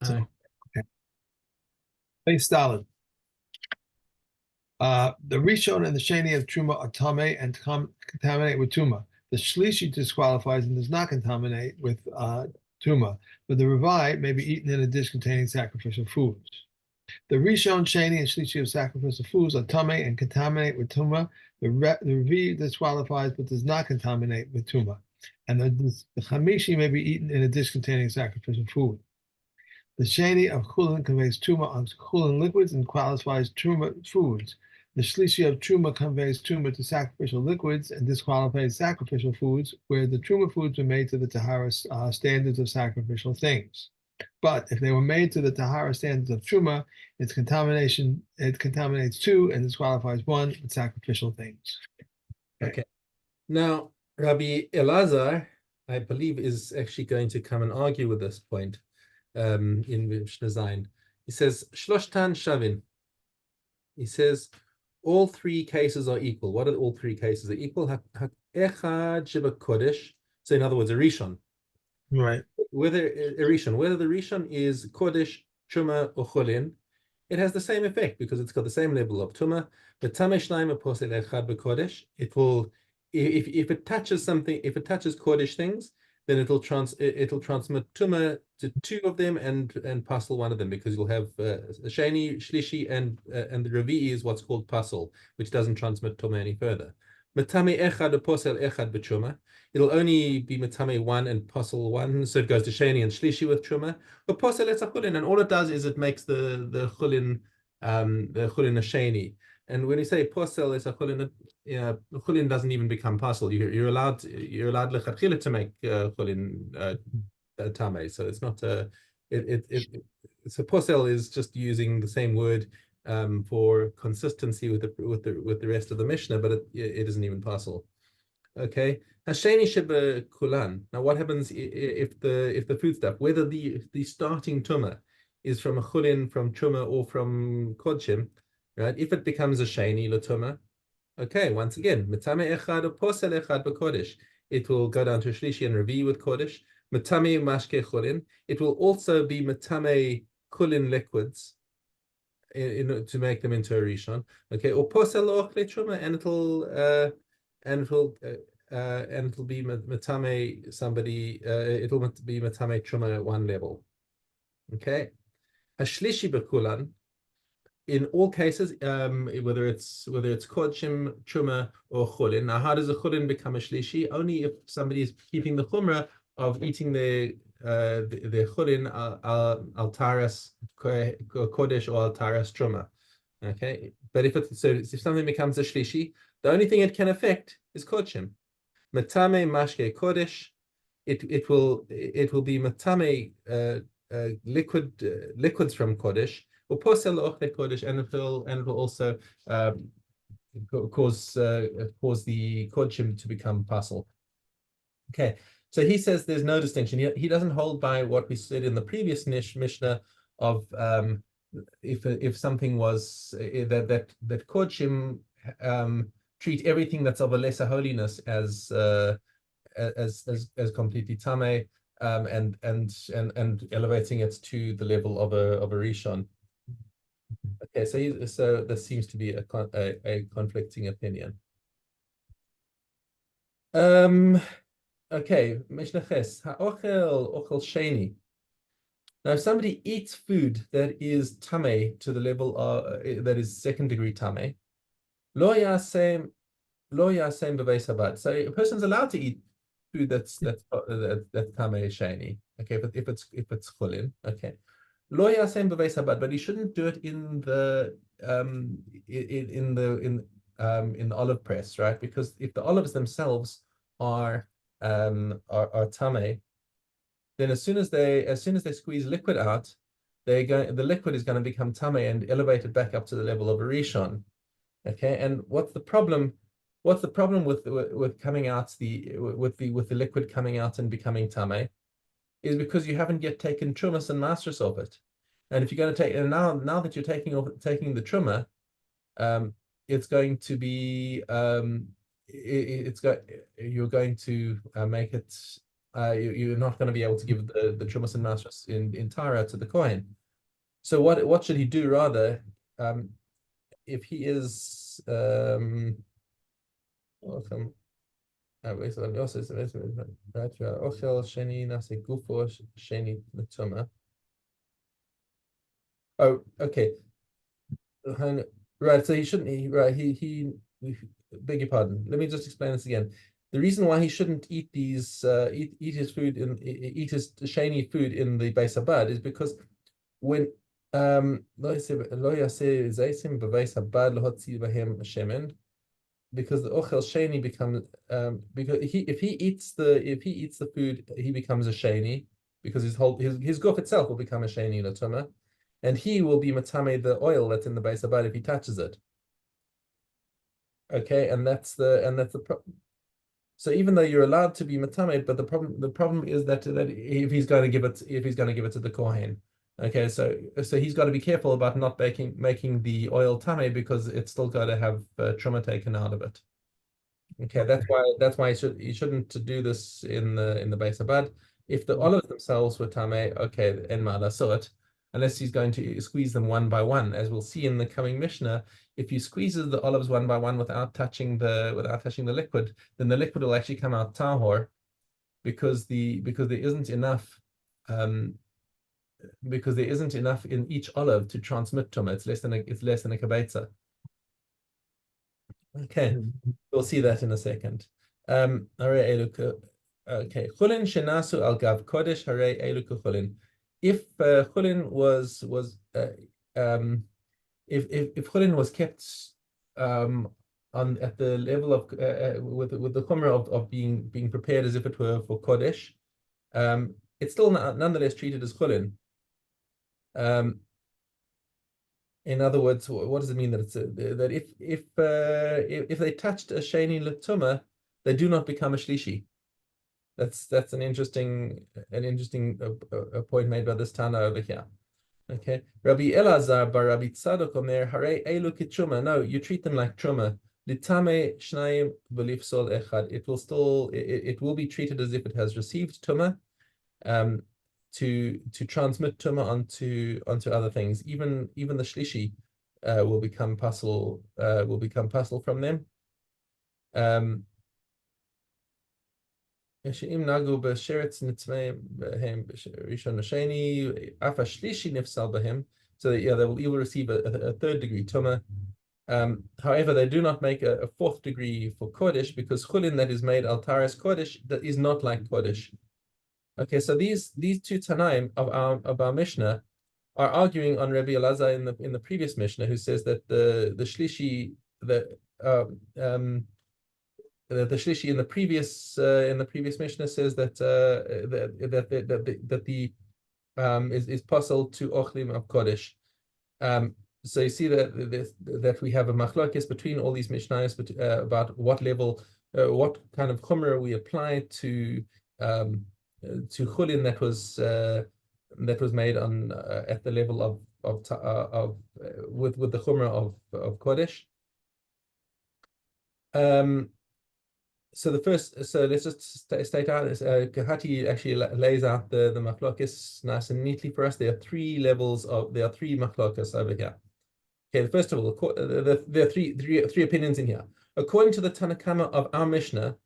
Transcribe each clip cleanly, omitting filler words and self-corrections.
So, okay. Thanks, Stalin. The Rishon and the Sheni of Truma are Tameh and contaminate with Tuma. The Shlishi disqualifies and does not contaminate with Tuma, but the Revai may be eaten in a dish containing sacrificial foods. The Rishon, Sheni, and Shlishi of sacrificial foods are Tameh and contaminate with Tuma. The Revi disqualifies but does not contaminate with Tuma. And the Chamishi may be eaten in a dish containing sacrificial food. The Sheni of Chulin conveys Tuma on Chulin liquids and qualifies Truma foods. The Shlishi of Truma conveys Truma to sacrificial liquids and disqualifies sacrificial foods, where the Truma foods were made to the Tohoros standards of sacrificial things. But if they were made to the Tahara standards of Truma, it contaminates two and disqualifies one with sacrificial things. okay. Now, Rabbi Elazar, I believe, is actually going to come and argue with this point in Mishna Zayin. He says, Shloshtan Shavin. He says, all three cases are equal. What are all three cases? Are equal. Echad Shiba Kodesh. So, in other words, a Rishon. Right. Whether the Rishon is Kodesh, Truma, or Cholin, it has the same effect because it's got the same level of Tuma. But Tamesh Laima Posel Echad B'Kodesh, it will, if it touches something, if it touches Kodesh things, then it'll transmit Tuma to two of them and Pasel one of them, because you'll have Sheni, Shlishi, and the Revi'i is what's called Pasel, which doesn't transmit Tuma any further. Matame Echad Posel Echad B'Truma. It'll only be Matame one and Pasel one, so it goes to Sheni and Shlishi with Truma. But Posel it's a Chulin, and all it does is it makes the Chulin a Sheni. And when you say Posel is a Chulin, Chulin doesn't even become Pasel. You're allowed lechatchila to make Chulin Tame. So it's not so Posel is just using the same word for consistency with the rest of the Mishnah, but it isn't even Pasel. Okay. Hasheni Sheba Kulan. Now, what happens if the food stuff, whether the starting tuma is from a chulin, from truma, or from kodshim, right? If it becomes a sheni latuma, okay. Once again, mitame echad or posel echad b'kodesh, it will go down to shlishi and revi with kodesh. Mitame mashke chulin, it will also be mitame kulin liquids to make them into a rishon. Okay, or posel ochle truma, and it'll be matame somebody. It'll be matame truma at one level. Okay, hashlishi bekulan. In all cases, whether it's kodshim, truma, or chulin. Now, how does a chulin become a shlishi? Only if somebody is keeping the chumrah of eating their chulin al taras kodesh or al taras truma. Okay, but if something becomes a shlishi, the only thing it can affect is kodshim. Matame mashke kodesh, it will be matame liquids from kodesh, or posel ochle kodesh, and it will also cause the kodshim to become pasel. Okay, so he says there's no distinction. He doesn't hold by what we said in the previous Mishnah of if something was that kodshim treat everything that's of a lesser holiness as completely tame, and elevating it to the level of a rishon. Okay, so there seems to be a conflicting opinion. Okay, Mishnah Ches ha'ochel sheni. Now, if somebody eats food that is tame to the level that is second degree tame, lo yasem b'beis habad. So a person's allowed to eat food that's tame sheni. Okay, but if it's chulin, okay. Lo yasem b'beis habad, but he shouldn't do it in the olive press, right? Because if the olives themselves are tame, then as soon as they squeeze liquid out, the liquid is going to become tame and elevated back up to the level of a rishon. Okay, and what's the problem? What's the problem with coming out with the liquid coming out and becoming tame? Is because you haven't yet taken trumas and masters of it. And if you're going to take, and now that you're taking the truma, it's going to be you're going to make it you're not going to be able to give the Trumas and Masras in Tara to the Kohen. So what should he do rather? If he is oh, okay. Right, so he shouldn't. Beg your pardon. Let me just explain this again. The reason why he shouldn't eat these, eat his food eat his sheni food in the Beis Habad is because when because the ochel sheni becomes because if he eats the food, he becomes a sheni because his guf itself will become a sheni latuma, and he will be matame the oil that's in the Beis Habad if he touches it. Okay, and that's the problem. So even though you're allowed to be matame, but the problem is that if he's going to give it to the kohen, okay, so he's got to be careful about not making the oil tame because it's still got to have truma taken out of it. Okay, that's why he shouldn't do this in the Beis Habad. If the olives themselves were tame, okay, en malasot, unless he's going to squeeze them one by one, as we'll see in the coming Mishnah. If you squeezes the olives one by one without touching the liquid, then the liquid will actually come out tahor, because there isn't enough in each olive to transmit tumah. It's less than a kibetza. Okay, we'll see that in a second. Okay, chulin shenasu al gav kodesh hare eluka chulin. If chulin was if chulin was kept at the level of with the chumrah of being prepared as if it were for kodesh, it's still nonetheless treated as chulin. In other words, what does it mean that it's that if they touched a sheni l'tuma, they do not become a shlishi? That's an interesting point made by this Tana over here. Okay, Rabbi Elazar bar Rabbi Tzadok omer harei elu kitruma. No, you treat them like truma. Litame shnayim v'lifsol echad. It will be treated as if it has received tuma. To transmit tuma onto other things. Even the shlishi will become pasul from them. So yeah, they will receive a third degree tuma. However, they do not make a fourth degree for kodesh, because chulin that is made al taras kodesh that is not like kodesh. Okay, so these two Tanaim of our Mishnah are arguing on Rabbi Elazar in the previous Mishnah, who says that the shlishi the shlishi in the previous Mishnah says that the is possible to ochlim of kodesh. So you see that we have a machlokes between all these Mishnahs about what level, what kind of chumrah we apply to chulin that was made on at the level of with the chumrah of kodesh. So let's just state out. Kahati actually lays out the machlokes nice and neatly for us. There are three machlokes over here. Okay, first of all, there are three opinions in here. According to the Tanakama of our Mishnah,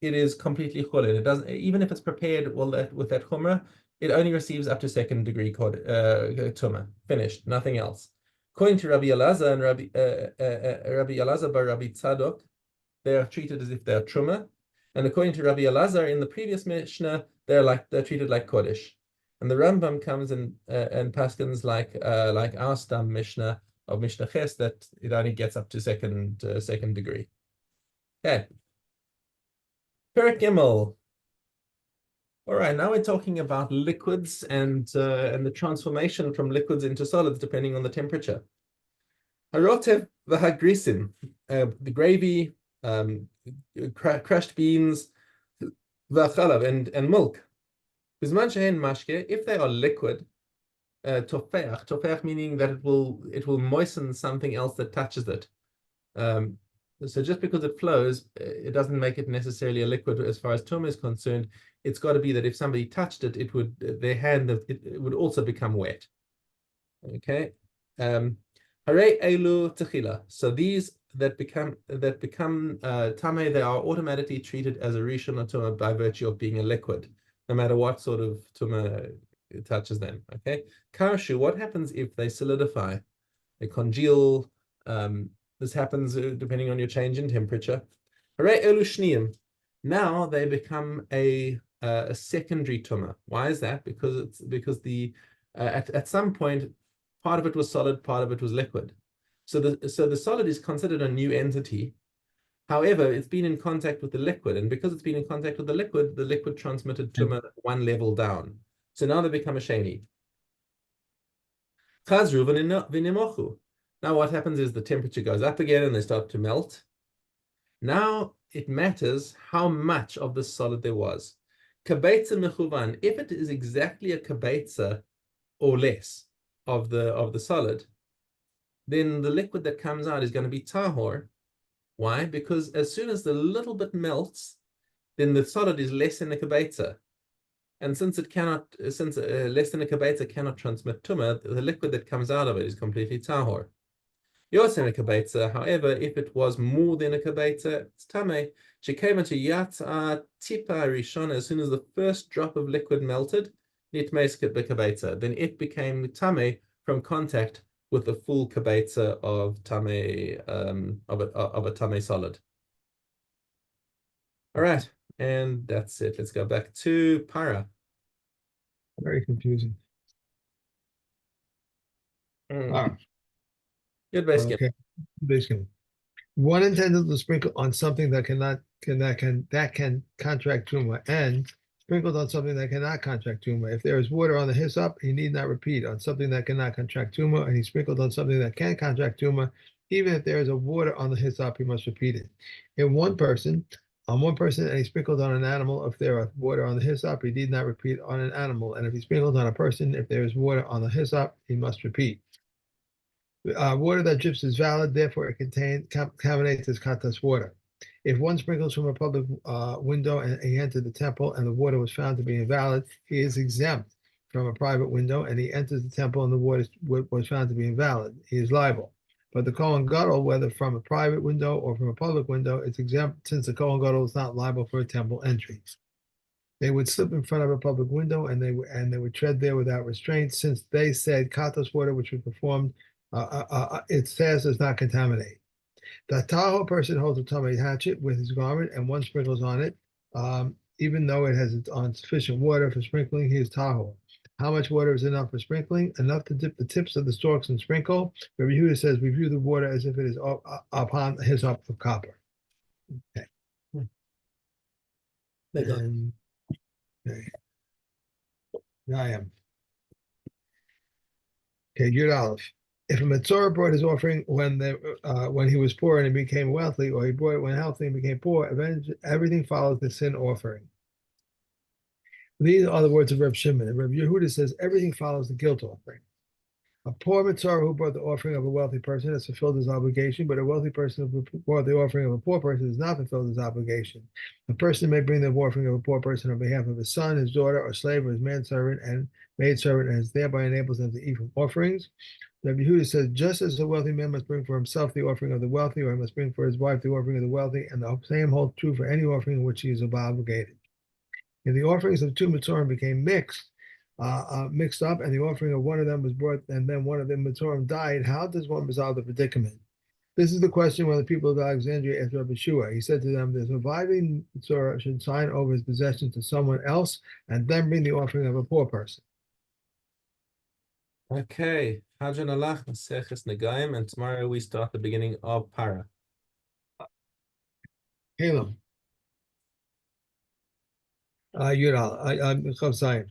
it is completely chulin. It doesn't, even if it's prepared with that chumrah, it only receives up to second degree tumah. Finished, nothing else. According to Rabbi Elazar and Rabbi Elazar by Rabbi Tzadok, they are treated as if they are truma, and according to Rabbi Elazar in the previous Mishnah, they're treated like kodesh. And the Rambam comes and paskins like our Stam Mishnah of Mishnah Ches, that it only gets up to second degree. Okay. Perek Gimel. All right, now we're talking about liquids and the transformation from liquids into solids depending on the temperature. Harotev v'hagrisim, the gravy, crushed beans, v'chalav, and milk. Bizman shehen mashke, if they are liquid, tofeach meaning that it will moisten something else that touches it. So just because it flows, it doesn't make it necessarily a liquid as far as tumah is concerned. it's got to be that if somebody touched it, it would their hand it would also become wet. Okay. Hare elu techila. So these that become tame, they are automatically treated as a rishon or tuma by virtue of being a liquid, no matter what sort of tuma touches them. Okay. Karshu, what happens if they solidify? They congeal. This happens depending on your change in temperature. Hare elu shniim. Now they become a secondary tuma. Why is that? Because the at some point part of it was solid, part of it was liquid. So the solid is considered a new entity. However, it's been in contact with the liquid, and because it's been in contact with the liquid transmitted tuma one level down. So now they become a sheni. Chazru v'nimochu. Now what happens is the temperature goes up again and they start to melt. Now it matters how much of the solid there was. Kabetza mechuvan, if it is exactly a kabetza or less of the solid, then the liquid that comes out is going to be tahor. Why? Because as soon as the little bit melts, then the solid is less than a kabetza. And since less than a kabetza cannot transmit tumah, the liquid that comes out of it is completely tahor. Yosen a kabetza, however, if it was more than a kabetza, it's tameh. She came into yat'a tipa rishon, as soon as the first drop of liquid melted, nitmeis kabetza, then it became tameh from contact with the full kabetza of tameh of a tameh solid. All right, and that's it. Let's go back to para. Very confusing. Good basic. Okay. Basically, one intended to sprinkle on something that can contract truma, and sprinkled on something that cannot contract truma. If there is water on the hyssop, he need not repeat. On something that cannot contract truma, and he sprinkled on something that can contract truma, even if there is a water on the hyssop, he must repeat it. On one person, and he sprinkled on an animal. If there is water on the hyssop, he need not repeat on an animal. And if he sprinkled on a person, if there is water on the hyssop, he must repeat. Water that drips is valid, therefore it contaminates as katas water. If one sprinkles from a public window and he entered the temple and the water was found to be invalid, he is exempt from a private window and he enters the temple and the water was found to be invalid. He is liable. But the Kohen Gadol, whether from a private window or from a public window, is exempt since the Kohen Gadol is not liable for a temple entry. They would slip in front of a public window and they would tread there without restraint, since they said katas water, which was performed, its task does not contaminate. The tahor person holds a tamei hatchet with his garment and one sprinkles on it. Even though it has on sufficient water for sprinkling, he is tahor. How much water is enough for sprinkling? Enough to dip the tips of the stalks and sprinkle. Rabbi Yehuda says, review the water as if it is upon his up of copper. Okay. And, okay. I am. Okay, Yud Aleph. If a Metzora brought his offering when he was poor and he became wealthy, or he brought it when healthy and became poor, everything follows the sin offering. These are the words of Reb Shimon. And Reb Yehuda says everything follows the guilt offering. A poor Metzora who brought the offering of a wealthy person has fulfilled his obligation, but a wealthy person who brought the offering of a poor person has not fulfilled his obligation. A person may bring the offering of a poor person on behalf of his son, his daughter, or slave, or his manservant and maidservant, and thereby enables them to eat from offerings. Rabbi Yehuda says, just as a wealthy man must bring for himself the offering of the wealthy, or he must bring for his wife the offering of the wealthy, and the same holds true for any offering in which he is obligated. If the offerings of two Mitzorim became mixed up, and the offering of one of them was brought, and then one of the Mitzorim died, how does one resolve the predicament? This is the question when the people of Alexandria asked Rabbi Shua. He said to them, the surviving Mitzora should sign over his possession to someone else, and then bring the offering of a poor person. Okay, Hadran Alach, Maseches Negaim, and tomorrow we start the beginning of Para. Halem. Yud Aleph.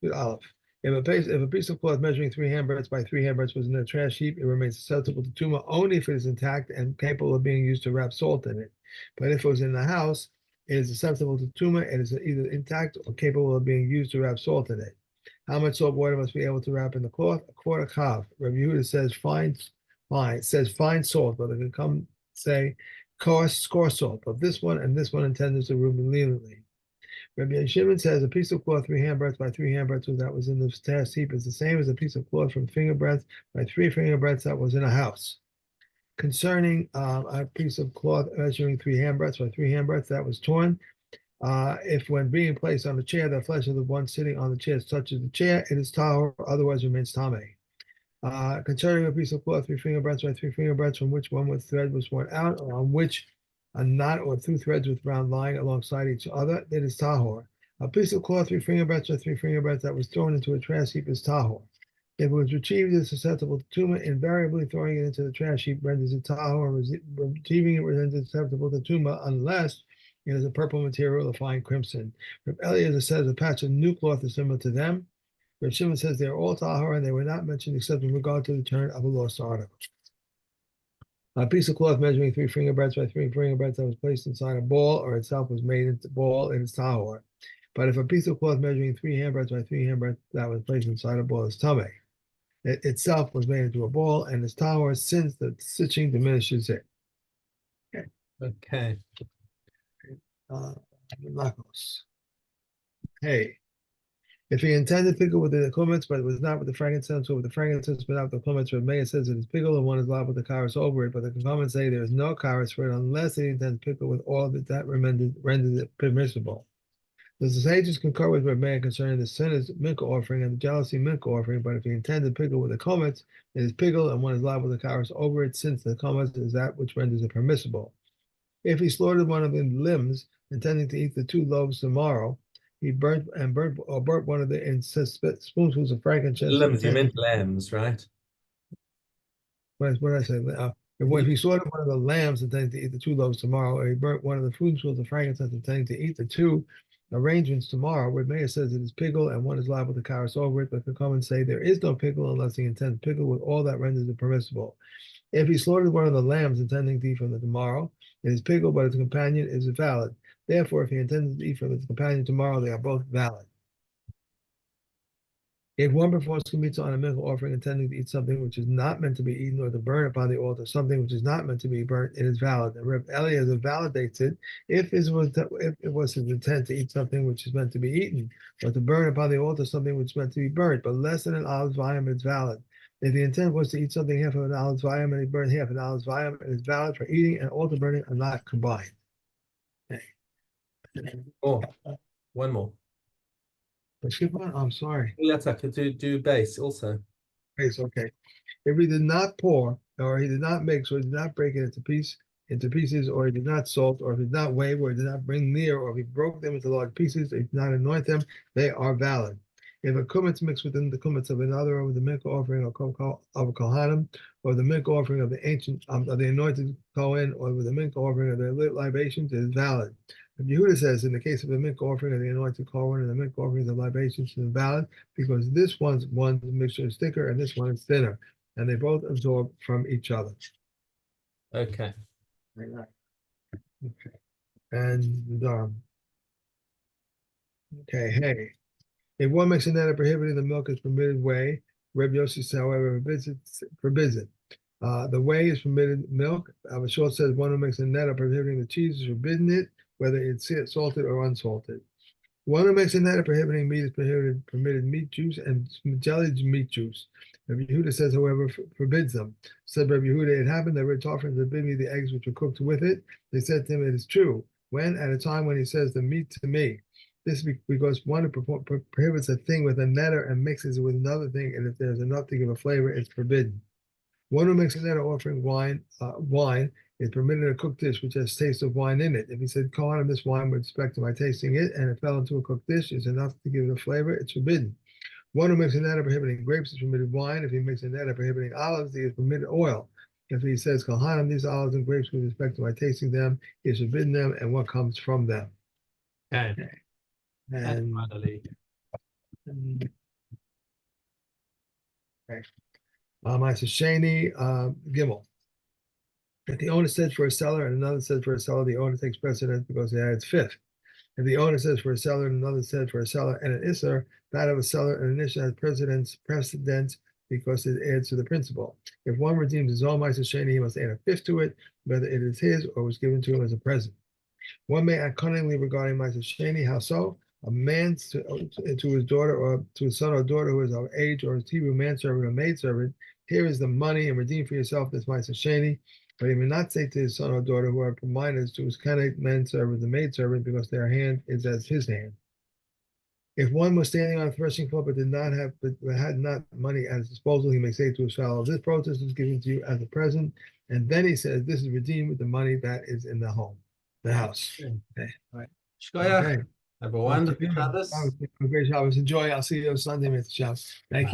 Yud Aleph. If a piece of cloth measuring 3 handbreadths by 3 handbreadths was in a trash heap, it remains susceptible to tumah only if it is intact and capable of being used to wrap salt in it. But if it was in the house, it is susceptible to tumah. It is either intact or capable of being used to wrap salt in it. How much salt water must be able to wrap in the cloth? A quarter kav. Rabbi Yehuda says fine salt, but it can come say coarse salt. But this one and this one intended to remove leniently. Rabbi Shimon says a piece of cloth 3 handbreadths by 3 handbreadths that was in the task heap is the same as a piece of cloth from finger breadth by 3 fingerbreadths that was in a house. Concerning a piece of cloth measuring 3 handbreadths by 3 handbreadths that was torn, if when being placed on the chair, the flesh of the one sitting on the chair touches the chair, it is tahor, otherwise remains tameh. Concerning a piece of cloth 3 fingerbreadths by 3 fingerbreadths from which one with thread was worn out, or on which a knot or 2 threads with round lying alongside each other, it is tahor. A piece of cloth 3 fingerbreadths by 3 fingerbreadths that was thrown into a trash heap is tahor. If it was retrieved as susceptible to tumah, invariably throwing it into the trash heap renders it tahor, and retrieving it renders it susceptible to tumah unless it is a purple material or fine crimson. If Eliezer says a patch of new cloth is similar to them, Rav Shimon says they are all tahor and they were not mentioned except in regard to the return of a lost article. A piece of cloth measuring 3 fingerbreadths by 3 fingerbreadths that was placed inside a ball or itself was made into a ball, it is tahor. But if a piece of cloth measuring 3 handbreadths by 3 handbreadths that was placed inside a ball is tameh, it itself was made into a ball and is tahor since the stitching diminishes it. Okay. Lakos. Hey. If he intended pickle with the comments, but it was not with the frankincense, or with the frankincense, but not with the comments, Rav Meir says it is pickle and one is allowed with the karas over it, but the comments say there is no karas for it unless he intends pickle with all that renders it permissible. The sages concur with Rav Meir concerning the sinner's mincha offering and the jealousy mincha offering, but if he intended pickle with the comments, it is pickle and one is allowed with the karas over it, since the comments is that which renders it permissible. If he slaughtered one of the limbs, intending to eat the 2 loaves tomorrow, he burnt one of the spoonfuls of frankincense. Limbs, you meant lambs, right? What did I say? If he slaughtered one of the lambs intending to eat the 2 loaves tomorrow, or he burnt one of the spoonfuls of frankincense intending to eat the 2 arrangements tomorrow, where Meir says it is pickle and one is liable to karas over it, but the comments say there is no pickle unless he intends pickle with all that renders it permissible. If he slaughtered one of the lambs intending to eat from the tomorrow, it is pickle, but its companion is valid. Therefore, if he intended to eat from its companion tomorrow, they are both valid. If one performs kmitza on a mincha offering intending to eat something which is not meant to be eaten, or to burn upon the altar something which is not meant to be burnt, it is valid. And Rav Eliezer validates it if it was his intent to eat something which is meant to be eaten, or to burn upon the altar something which is meant to be burnt, but less than an olive volume, it's valid. If the intent was to eat something half of an olive volume and he burned half an olive volume, it is valid for eating, and altar burning are not combined. Okay. Oh, one more. Skip one? I'm sorry. Let's do base also. Okay. If he did not pour, or he did not mix, or he did not break it into pieces, or he did not salt, or if he did not wave, or he did not bring near, or if he broke them into large pieces, if he did not anoint them, they are valid. If a kumetz mixed within the kumetz of another, or with the mincha offering of a kohanim, or the mincha offering of the ancient of the anointed kohen, or with the mincha offering of the libations, it is valid. But Yehuda says in the case of the mincha offering of the anointed kohen and the mincha offering of the libations, it is valid because this one's mixture is thicker and this one is thinner, and they both absorb from each other. Okay. Okay. And okay, hey. If one makes a net prohibiting the milk is permitted whey, Reb Yossi, however, forbids it. The whey is permitted milk. Short says one who makes a net prohibiting the cheese is forbidden it, whether it's salted or unsalted. One who makes a net prohibiting meat is permitted meat juice and jellied meat juice. Rabbi Yehuda says, however, forbids them. Said Rabbi Yehuda, it happened that Rich offered to bid me the eggs which were cooked with it. They said to him, it is true. When? At a time when he says the meat to me. This because one who prohibits a thing with a netter and mixes it with another thing, and if there's enough to give a flavor, it's forbidden. One who makes a netter offering wine is permitted a cooked dish which has taste of wine in it. If he said, Kohanim, this wine with respect to my tasting it, and it fell into a cooked dish, is enough to give it a flavor, it's forbidden. One who makes a netter prohibiting grapes is permitted wine. If he makes a netter prohibiting olives, he is permitted oil. If he says, Kohanim, these olives and grapes with respect to my tasting them, he is forbidden them, and what comes from them. Okay. And finally. Okay. Ma'aser Sheni, Gimel. If the owner says for a seller and another says for a seller, the owner takes precedence because he adds fifth. If the owner says for a seller and another says for a seller and an isser, that of a seller and an isser has precedence because it adds to the principle. If one redeems his own Ma'aser Sheni, he must add a fifth to it, whether it is his or was given to him as a present. One may act cunningly regarding Ma'aser Sheni. How so? A man to his daughter or to his son or daughter who is of age, or his Hebrew manservant or maidservant, here is the money, and redeem for yourself this Ma'aser Sheni. But he may not say to his son or daughter who are minors to his Keneg manservant, the maidservant, because their hand is as his hand. If one was standing on a threshing floor but had not money at his disposal, he may say to his fellow, "This protest is given to you as a present," and then he says, "This is redeemed with the money that is in the home, the house." Okay. Shkoyach. Okay. Have a wonderful Shabbos. Great Shabbos. Enjoy. I'll see you on Sunday, Mr. Shabbos. Thank you.